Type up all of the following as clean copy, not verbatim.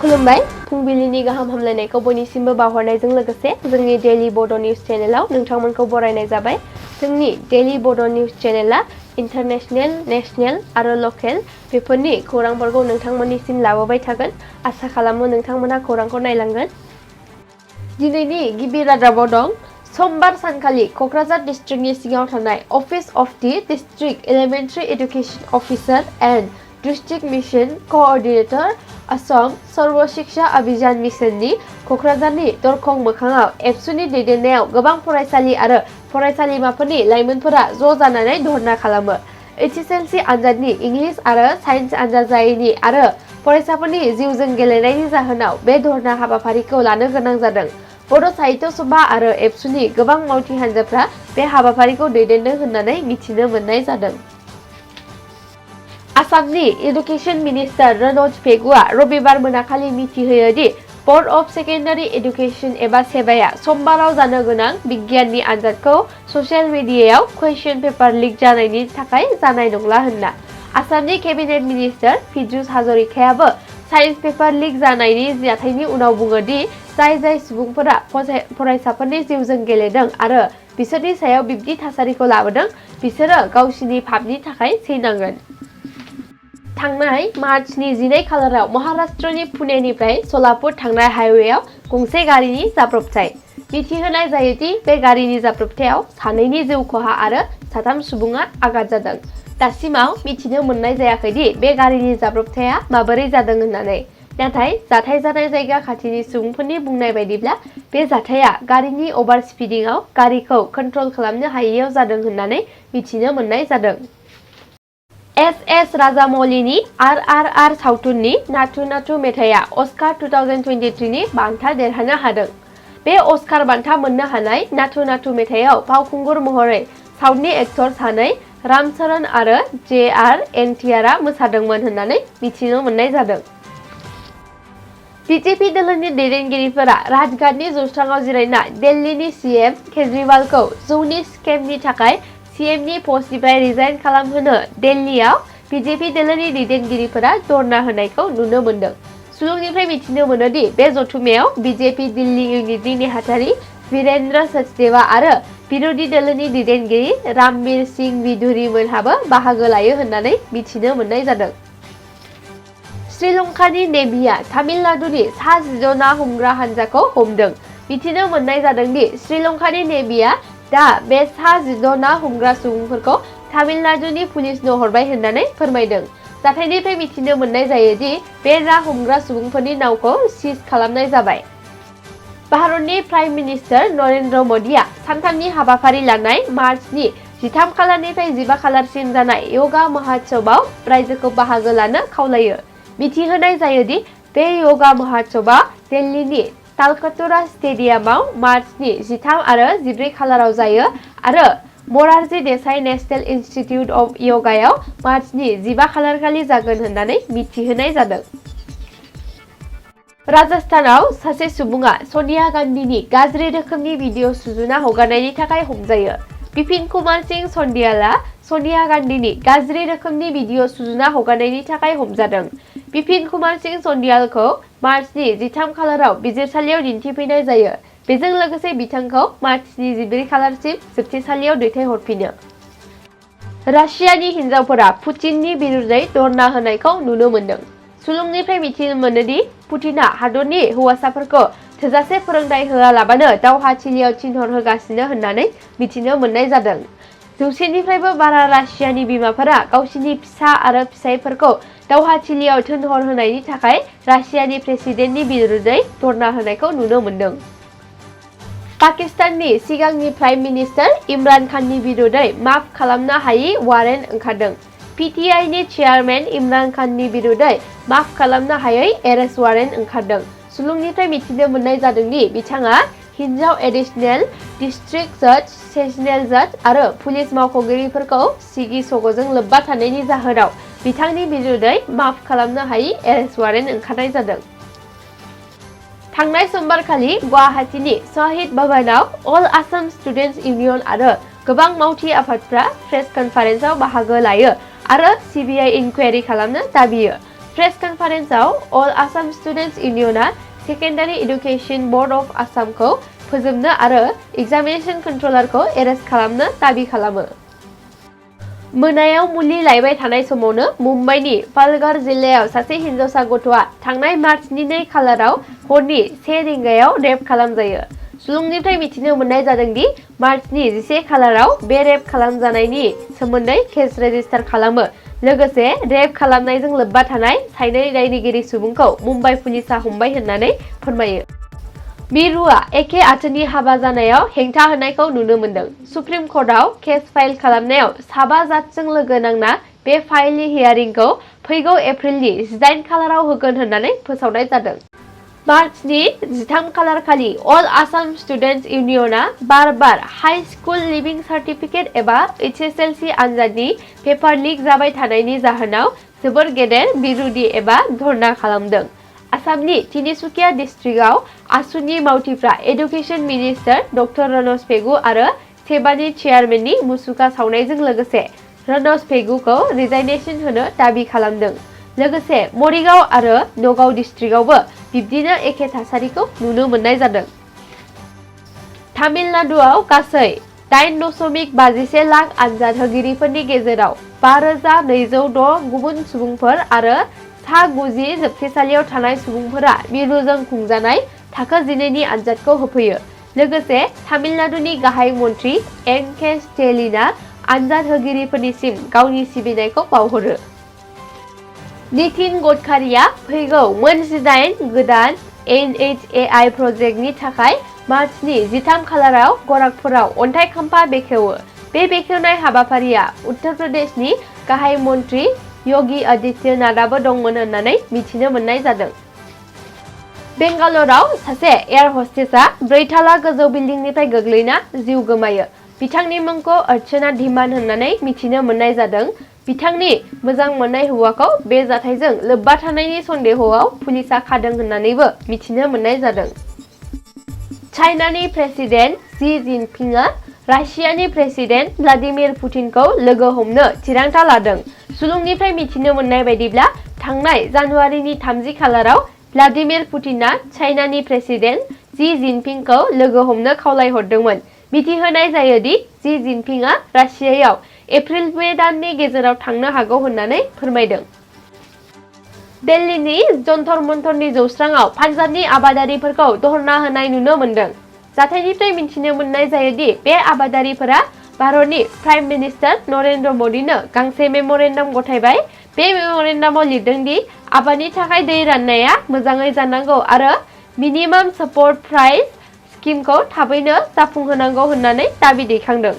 खुलुमबाय फुंबिलिनि गाहाम हामलायनायखौ बयनिसिमबो बावहरनायजों लोगोसे जोंनि डेली बड' निउज चेनेलाव नोंथांमोनखौ बरायनाय जाबाय। जोंनि डेली बड' निउज चेनेला इन्टारनेशनेल, नेशनेल आरो लकेल बेफोरनि खौरांफोरखौ नोंथांमोननिसिम लाबोबाय थागोन। आसा खालामो नोंथांमोना खौरांखौ नायलांगोन। दिनैनि गिबि रादाबाव दं समबार सानखालि क'क्राझार डिस्ट्रिक्टनि सिङाव थानाय office of the district elementary education officer and district mission coordinator Assam Sarva Shiksha Abhiyan मिशननि क'क्राझारनि दरखं मोखाङाव एबसुनि दैदेननायाव गोबां फरायसालि आरो फरायसालिमाफोरनि लाइमोनफोरा ज' जानानै धर्ना खालामो। HSLC आनजादनि इंलिश आरो साइन्स आनजाद जायैनि आरो फरायसाफोरनि जिउजों गेलेनायनि जाहोनाव बे धर्ना हाबाफारिखौ लानो गोनां जादों। बड' साहित्य सभा आरो एबसुनि गोबां मावथि हान्जाफ्रा बे हाबाफारिखौ दैदेनदों होननानै मिथिनो मोननाय जादों। आसामनि एडुकेशन मिनिस्टार Rs1.8Kआ रबिबार मोनाखालि मिथिहोयो दि बर्ड अफ सेकेन्डारि एडुकेशन एबा सेबाया समबाराव जानो गोनां बिगियाननि आनजादखौ ससियेल मिडियायाव कुइसन पेपार लिक जानायनि थाखाय जानाय नंला होनना। आसामनि केबिनेट मिनिस्टार पीयूष हाजरिकायाबो साइन्स पेपार लिक जानायनि जाथायनि उनाव बुङो दि जाय सुबुंफोरा फरायसाफोरनि जिउजों गेलेदों आरो बिसोरनि सायाव बिब्दि थासारिखौ लाबोदों बिसोरो गावसिनि पापनि थाखाय सैनांगोन। थांनाय मार्चनि 12 खालाराव महाराष्ट्रनि पुनेनिफ्राय सलापुर थांनाय हाइवेआव गंसे गारिनि जाब्रबथाय। मिथिहोनाय जायोदि बे गारिनि जाब्रबथायाव सानैनि जिउ खहा आरो 3 सुबुङा आघात जादों। दासिमाव मिथिनो मोननाय जायाखै दि बे गारिनि जाब्रबथाया माबोरै जादों होननानै। नाथाय जाथाय जानाय जायगा खाथिनि सुबुंफोरनि बुंनाय बायदिब्ला बे जाथाया गारिनि अभार स्पिडिंआव गारिखौ कन्ट्रल खालामनो हायैयाव जादों होननानै मिथिनो मोननाय जादों। राजामौलीनि RRR सावथुननि नाथु नाथु मेथाइया अस्कार 2023 नि बान्था देरहानो हादों। बे अस्कार बान्था मोननो हानाय नाथु नाथु मेथाइयाव फावखुंगुर महरै साउथनि एक्टर सानै रामचरण आरो JR&TRआ मोसादोंमोन होननानै मिथिनो मोननाय जादों। BJP दोलोनि दैदेनगिरिफोरा राजघाटनि जौस्राङाव जिरायना दिल्लीनि CM केजरीवालखौ जौनि स्केमनि थाखाय CMनि पस्टनिफ्राय रिजाइन खालामहोनो दिल्लीयाव BJP दोलोनि दैदेनगिरिफोरा धर्ना होनायखौ नुनो मोन्दों। सुलुंनिफ्राय मिथिनो मोनोदि बे जथुमायाव BJP दिल्ली इउनिटनि नेहाथारि वीरेन्द्र सचदेवा आरो बिरोधी दोलोनि दैदेनगिरि रामबीर सिंह बिधुरी मोनहाबो बाहागो लायो होननानै मिथिनो मोननाय जादों। श्रीलंकानि नेभिआ तामिलनाडुनि सा 10 ना हमग्रा हानजाखौ हमदों। मिथिनो मोननाय जादों दि श्रीलंकानि नेभिआ दा बे सा 10 ना हमग्रा सुबुंफोरखौ तामिलनाडुनि पुलिसनो हरबाय होननानै फोरमायदों। जाथायनिफ्राय मिथिनो मोननाय जायो दि बे ना हमग्रा सुबुंफोरनि नावखौ सिज खालामनाय जाबाय। भारतनि प्राइम मिनिस्टार नरेन्द्र मदिआ सानथामनि हाबाफारि लानाय मार्चनि 13 खालारनिफ्राय 15 खालारसिम जानाय योगा महोत्सवआव रायजोखौ बाहागो लानो खावलायो। मिथिहोनाय जायोदि बे योगा महोत्सवआ दिल्लीनि तालकटोरा स्टेडियामाव मार्चनि 13 आरो 14 खालाराव जायो आरो Morarji Desai national institute of योगायाव मार्चनि 15 खालारखालि जागोन होननानै मिथिहोनाय जादों। राजस्थानाव सासे सुबुङा सनिया गान्धीनि गाज्रि रोखोमनि भिडिअ सुजुना हगारनायनि थाखाय हमजायो। बिपिन कुमार सिंह चन्डियालआ सनिया गान्धीनि गाज्रि रोखोमनि भिडिअ सुजुना हगारनायनि थाखाय हमजादों। बिपिन कुमार सिंह चन्डियालखौ मार्चनि 13 खालाराव बिजिरसालियाव दिन्थिफैनाय जायो। बेजों लोगोसे बिथांखौ मार्चनि 14 खालारसिम जोबथेसालियाव दैथायहरफिनो। रासियानि हिनजावफोरा पुतिननि बिरुद्धै धर्ना होनायखौ नुनो मोन्दों। सुलुंनिफ्राय मिथिनो मोनोदि पुतिनआ हादरनि हौवासाफोरखौ थोजासे फोरोंथाय होआलाबानो दावहाथिलियाव थिनहरहोगासिनो होननानै मिथिनो मोननाय जादों। 100निफ्रायबो बारा रासियानि बिमाफोरा गावसिनि फिसा आरो फिसायफोरखौ दावहाथिलियाव थिनहरहोनायनि थाखाय रासियानि प्रेसिडेन्टनि बिरुद्धै धर्ना होनायखौ नुनो मोन्दों। पाकिस्ताननि सिगांनि प्राइम मिनिस्टार इमरान खाननि बिरुद्धै माफ खालामनो हायि वारेन्ट ओंखारदों। PTIनि चेयारमेन इमरान खाननि बिरुद्धै माफ खालामनो हायै एरेस्ट वारेन्ट ओंखारदों। सुलुंनिफ्राय मिथिनो मोननाय जादों दि बिथाङा हिनजाव एडिशनेल डिस्ट्रिक्ट जाज, सेसनेल जाज आरो पुलिस मावख'गिरिफोरखौ सिगि सग'जों लोब्बा थानायनि जाहोनाव बिथांनि बिरुद्धै माफ खालामनो हायि एरेस्ट वारेन्ट ओंखारनाय जादों। थांनाय समबारखालि गुवाहाटीनि शहीद भवनाव अल आसाम स्टुडेन्टस इउनियन आरो गोबां मावथि आफादफ्रा प्रेस कनफारेन्सआव बाहागो लायो आरो CBI इनकुवेरि खालामनो दाबियो। प्रेस कनफारेन्सआव अल आसाम स्टुडेन्टस इउनियनआ सेकेन्डारि एडुकेशन बर्ड अफ आसामखौ फोजोबनो आरो एग्जामिनेशन कन्ट्रलारखौ एरेस्ट खालामनो दाबि खालामो। मोनायाव मुलि लायबाय थानाय समावनो मुम्बाइनि पालघर जिल्लायाव सासे हिनजावसा गथ'आ थांनाय मार्चनि 2 खालाराव हरनि 1 रिंगायाव रेप खालामजायो। सुलुंनिफ्राय मिथिनो मोननाय जादों दि मार्चनि 11 खालाराव बे रेप खालामजानायनि सोमोन्दै केस रेजिस्टार खालामो। लोगोसे रेप खालामनायजों लोब्बा थानाय सानै दायनिगिरि सुबुंखौ मुम्बाइ पुलिसआ हमबाय होननानै फोरमायो। मिरुआ एखे आथोननि हाबा जानायाव हेंथा होनायखौ नुनो मोनदों। सुप्रिम कर्टआव केस फाइल खालामनायाव 7 जाजजों लोगो नांना बे फाइलनि हियारिंखौ फैगौ एप्रिलनि 18 खालाराव होगोन होननानै फोसावनाय जादों। मार्चनि 13 खालार खालि अल आसाम स्टुडेन्टस इउनियनआ बार हाई स्कुल लिभिं सार्टिफिकेट एबा HSLC आनजादनि पेपार लिक जाबाय थानायनि जाहोनाव जोबोर गेदेर बिरुदि एबा धर्ना खालामदों। आसामनि तिनिसुकिया डिस्ट्रिक्टआव आसुनि मावथिफ्रा education minister doctor Ranoj Pegu आरो सेबानि चेयारमेननि मुसुखा सावनायजों लोगोसे रनज पेगुखौ रिजाइनेशन होनो दाबि खालामदों। लोगोसे मरिगाव आरो नगाव डिस्ट्रिक्टआवबो बिब्दिनो एखे थासारिखौ नुनो मोननाय जादों। तामिलनाडुआव गासै 8.51 लाख आनजाद होगिरिफोरनि गेजेराव 5206 गुबुन सुबुंफोर आरो सा 90 जोबथेसालियाव थानाय सुबुंफोरा मिरुजों खुंजानाय थाखो 12नि आनजादखौ होफैयो। लोगोसे तामिलनाडुनि गाहाय मन्थ्रि M.K. स्टेलिनआ आनजाद होगिरिफोरनिसिम गावनि सिबिनायखौ बावहरो। नितिन गडकारिया फैगौ मोन 18 गोदान NHAI प्रजेक्टनि थाखाय मार्चनि 13 खालाराव गराखपुराव अन्थाइ खाम्फा बेखेवो। बे बेखेवनाय हाबाफारिया उत्तर प्रदेशनि गाहाय मन्थ्रि योगी आदित्यनाथआबो दंमोन होननानै मिथिनो मोननाय जादों। बेंगालराव सासे एयार हस्टेसआ 4 थाला गोजौ बिल्डिंनिफ्राय गोग्लैना जिउ गोमायो। बिथांनि मुंखौ अर्चना धीमान होननानै मिथिनो मोननाय जादों। बिथांनि मोजां मोननाय हौवाखौ बे जाथायजों लोब्बा थानायनि सन्देहआव पुलिसआ खादों होननानैबो मिथिनो मोननाय जादों। चाइनानि प्रेसिडेन्ट शी जिनपिंआ रासियानि प्रेसिडेन्ट व्लादिमिर पुतिनखौ लोगो हमनो थिरांथा लादों। सुलुंनिफ्राय मिथिनो मोननाय बायदिब्ला थांनाय जानुवारिनि 30 खालाराव व्लादिमिर पुतिनआ चाइनानि प्रेसिडेन्ट शी जिनपिंखौ लोगो हमनो खावलायहरदोंमोन। मिथिहोनाय जायो दि शी जिनपिंआ रासियायाव एप्रिल-मे दाननि गेजेराव थांनो हागौ होननानै फोरमायदों। दिल्लीनि जन्तर मन्तरनि जौस्राङाव पान्जाबनि आबादारिफोरखौ धर्ना होनाय नुनो मोनदों। जाथायनिफ्राय मिथिनो मोननाय जायो दि बे आबादारिफोरा भारतनि प्राइम मिनिस्टार नरेन्द्र मदिनो गांसे मेम'रेन्डाम गथायबाय। बे मेम'रेन्डामाव लिरदों दि आबादनि थाखाय दै राननाया मोजाङै जानांगौ आरो मिनिमाम सापर्ट प्राइस स्किमखौ थाबैनो जाफुंहोनांगौ होननानै दाबि दैखांदों।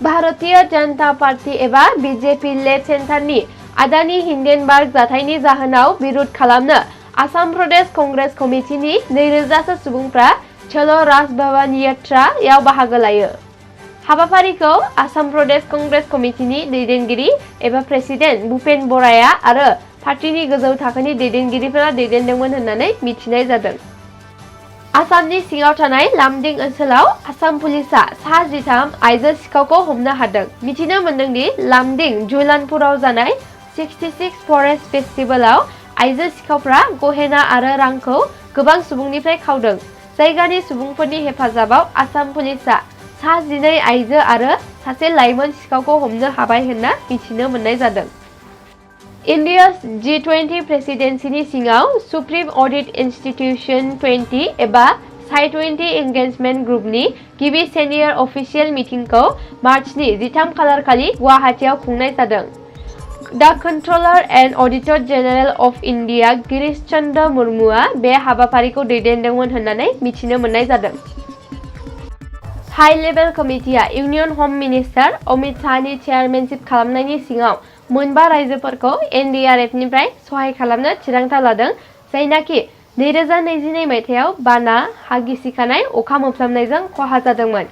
भारतीय जनता पार्टी एबा BJP लेड सेन्टारनि आदानि हिन्डेनबार्ग जाथायनि जाहोनाव बिरोध खालामनो आसाम प्रदेश कंग्रेस कमिटिनि 2000 सो सुबुंफ्रा चलो राजभवन यात्रायाव बाहागो लायो। हाबाफारिखौ आसाम प्रदेश कंग्रेस कमिटिनि दैदेनगिरि एबा प्रेसिडेन्ट भुपेन बराया आरो पार्टीनि गोजौ थाखोनि दैदेनगिरिफोरा दैदेनदोंमोन होननानै मिथिनाय जादों। आसामनि सिङाव थानाय लामदिं ओनसोलाव आसाम पुलिसआ सा 13 आइजो सिखावखौ हमनो हादों। मिथिनो मोनदों दि लामदिं जुलानपुराव जानाय 66 फरेस्ट फेस्टिभेलाव आइजो सिखावफ्रा गहेना आरो रांखौ गोबां सुबुंनिफ्राय खावदों। जायगानि सुबुंफोरनि हेफाजाबाव आसाम पुलिसआ सा 12 आइजो आरो सासे लाइमोन सिखावखौ हमनो हाबाय होनना मिथिनो मोननाय जादों। इन्डियास G20 प्रेसिडेन्सिनि सिङाव सुप्रिम अडिट इन्स्टिट्युशन 20 एबा साइ 20 एंगेजमेन्ट ग्रुपनि गिबि सिनियर अफिसियेल मिटिंखौ मार्चनि 13 खालार खालि गुवाहाटीआव खुंनाय जादों। The controller and auditor general of India Girish Chandra मुर्मुआ बे हाबाफारिखौ दैदेनदोंमोन होननानै मिथिनो मोननाय जादों। हाई लेभेल कमिटिया इउनियन होम मिनिस्टार अमित शाहनि चेयारमेनशिप खालामनायनि सिङाव मोनबा रायजोफोरखौ NDRF निफ्राय सहाय खालामनो थिरांथा लादों, जायनाखि 2022 मायथाइयाव बाना, हा गिसिखानाय, अखा मोफ्लामनायजों खहा जादोंमोन।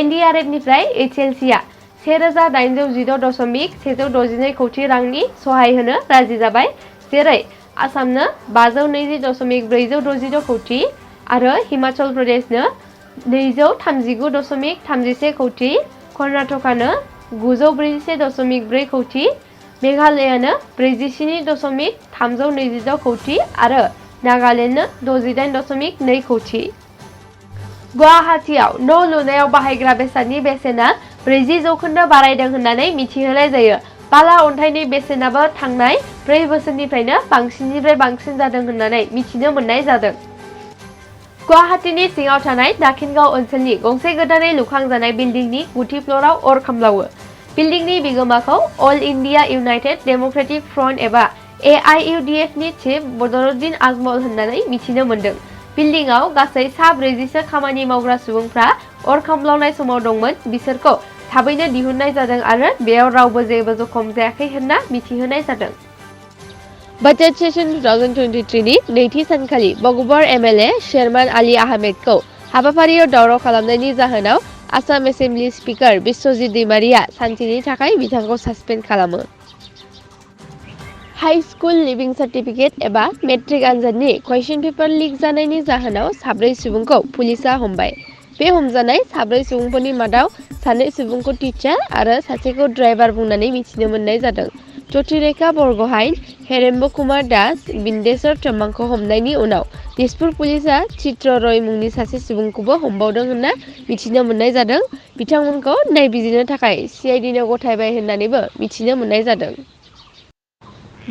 NDRF निफ्राय HLCआ 1816.162 कौटि रांनि सहाय होनो राजि जाबाय, जेरै आसामनो 520.462 कौटि आरो हिमाचल प्रदेशनो 239.31 कौटि, कर्नाटकानो 941.4 कौटि, मेघालयानो 47.326 कौटि आरो नागालेण्डनो 68.2 कौटि। गुवाहाटीआव न' लुनायाव बाहायग्रा बेसादनि बेसेना 40% बारायदों होननानै मिथिहोनाय जायो। बाला अन्थाइनि बेसेनाबो थांनाय 4 बोसोरनिफ्रायनो बांसिननिफ्राय बांसिन जादों होननानै मिथिनो मोननाय जादों। गुवाहाटीनि सिङाव थानाय दाखिनगाव ओनसोलनि गंसे गोदानै लुखांजानाय बिल्डिंनि 9थि फ्ल'राव अर खामलावो। बिल्डिंनि बिगोमाखौ all India united democratic front एबा AIUDF नि चिफ बदरुद्दिन आजमल होननानै मिथिनो मोनदों। बिल्डिंआव गासै 40 खामानि मावग्रा सुबुंफ्रा अर खामलावनाय समाव दंमोन। बिसोरखौ थाबैनो दिहुननाय जादों आरो बेयाव रावबो जेबो जखम जायाखै होनना मिथिहोनाय जादों। बाजेट सेसन 2023 नि नैथि सानखालि बगुबर MLA शेरमान आली आहमेदखौ हाबाफारियाव दावराव खालामनायनि जाहोनाव आसाम एसेमब्लि स्पिकार बिश्वजित दैमारिया सानसेनि थाखाय बिथांखौ सासपेन्ड खालामो। हाई स्कुल लिभिं सार्टिफिकेट एबा मेट्रिक आनजादनि कुइसन पेपार लिक जानायनि जाहोनाव 4 सुबुंखौ पुलिसआ हमबाय। बे हमजानाय 4 सुबुंफोरनि मादाव 2 सुबुंखौ टीचार आरो सासेखौ ड्राइभार बुंनानै मिथिनो मोननाय जादों। ज्योतिरेखा बरग'हाइन, हेरेम्ब कुमार दास, बिन्देश्वर चौमांखौ हमनायनि उनाव दिसपुर पुलिसआ चित्र रय मुंनि सासे सुबुंखौबो हमबावदों होनना मिथिनो मोननाय जादों। बिथांमोनखौ नायबिजिरनो थाखाय CIDनो गथायबाय होननानैबो मिथिनो मोननाय जादों।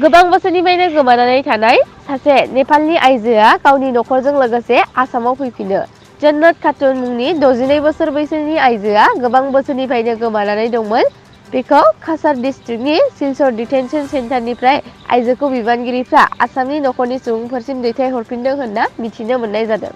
गोबां बोसोरनिफ्रायनो गोमानानै थानाय सासे नेपालनि आइजोआ गावनि नखरजों लोगोसे आसामाव फैफिनो। जन्नत खातुन मुंनि 62 बोसोर बैसोनि आइजोआ गोबां बोसोरनिफ्रायनो गोमानानै दंमोन। बेखौ काछार डिस्ट्रिक्टनि सिलचर डिटेनसन सेन्टारनिफ्राय आइजोखौ बिबानगिरिफ्रा आसामनि नखरनि सुबुंफोरसिम दैथायहरफिनदों होनना मिथिनो मोननाय जादों।